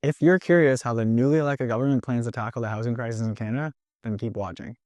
If you're curious how the newly elected government plans to tackle the housing crisis in Canada, then keep watching.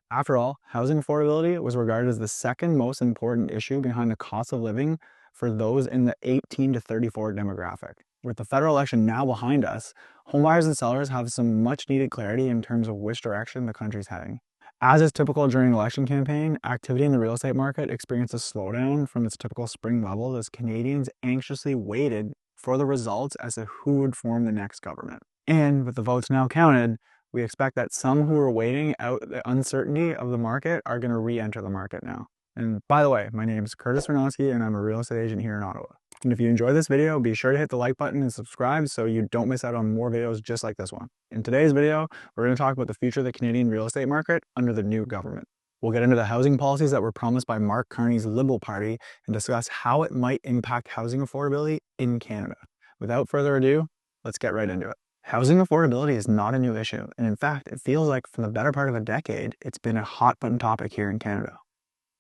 After all, housing affordability was regarded as the second most important issue behind the cost of living for those in the 18 to 34 demographic. With the federal election now behind us, homebuyers and sellers have some much needed clarity in terms of which direction the country's heading. As is typical during an election campaign, activity in the real estate market experienced a slowdown from its typical spring levels as Canadians anxiously waited for the results as to who would form the next government. And with the votes now counted, we expect that some who are waiting out the uncertainty of the market are going to re-enter the market now. And by the way, my name is Sernoskie and I'm a real estate agent here in Ottawa. And if you enjoyed this video, be sure to hit the like button and subscribe so you don't miss out on more videos just like this one. In today's video, we're going to talk about the future of the Canadian real estate market under the new government. We'll get into the housing policies that were promised by Mark Carney's Liberal Party and discuss how it might impact housing affordability in Canada. Without further ado, let's get right into it. Housing affordability is not a new issue, and in fact, it feels like for the better part of a decade, it's been a hot button topic here in Canada.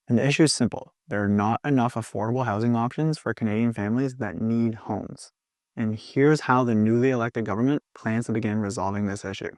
And the issue is simple. There are not enough affordable housing options for Canadian families that need homes. And here's how the newly elected government plans to begin resolving this issue.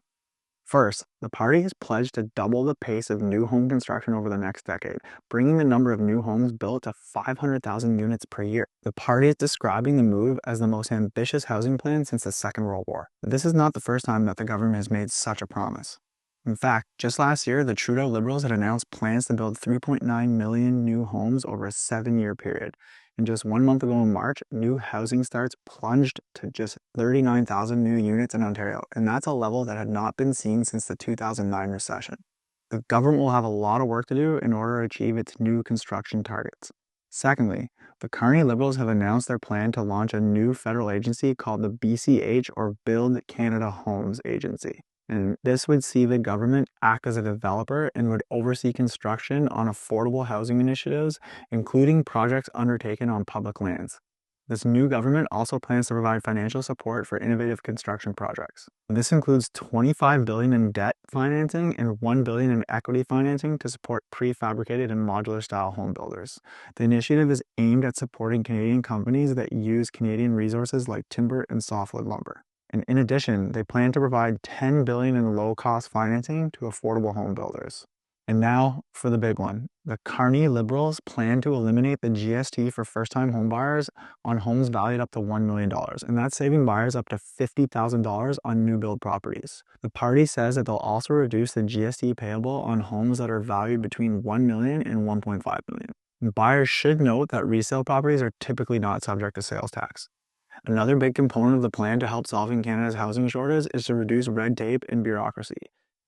First, the party has pledged to double the pace of new home construction over the next decade, bringing the number of new homes built to 500,000 units per year. The party is describing the move as the most ambitious housing plan since the Second World War. This is not the first time that the government has made such a promise. In fact, just last year, the Trudeau Liberals had announced plans to build 3.9 million new homes over a 7-year period. And just 1 month ago in March, new housing starts plunged to just 39,000 new units in Ontario, and that's a level that had not been seen since the 2009 recession. The government will have a lot of work to do in order to achieve its new construction targets. Secondly, the Carney Liberals have announced their plan to launch a new federal agency called the BCH, or Build Canada Homes Agency. And this would see the government act as a developer and would oversee construction on affordable housing initiatives, including projects undertaken on public lands. This new government also plans to provide financial support for innovative construction projects. This includes $25 billion in debt financing and $1 billion in equity financing to support prefabricated and modular-style home builders. The initiative is aimed at supporting Canadian companies that use Canadian resources like timber and softwood lumber. And in addition, they plan to provide $10 billion in low-cost financing to affordable home builders. And now for the big one. The Carney Liberals plan to eliminate the GST for first-time homebuyers on homes valued up to $1 million, and that's saving buyers up to $50,000 on new build properties. The party says that they'll also reduce the GST payable on homes that are valued between $1 million and $1.5 million. And buyers should note that resale properties are typically not subject to sales tax. Another big component of the plan to help solving Canada's housing shortage is to reduce red tape and bureaucracy.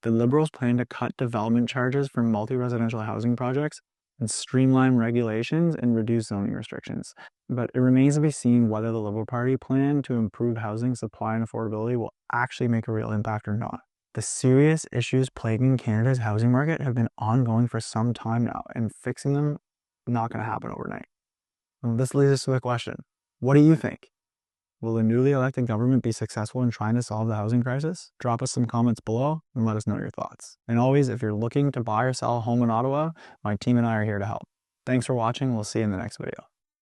The Liberals plan to cut development charges for multi-residential housing projects and streamline regulations and reduce zoning restrictions. But it remains to be seen whether the Liberal Party plan to improve housing supply and affordability will actually make a real impact or not. The serious issues plaguing Canada's housing market have been ongoing for some time now, and fixing them is not going to happen overnight. And this leads us to the question, what do you think? Will the newly elected government be successful in trying to solve the housing crisis? Drop us some comments below and let us know your thoughts. And always, if you're looking to buy or sell a home in Ottawa, my team and I are here to help. Thanks for watching. We'll see you in the next video.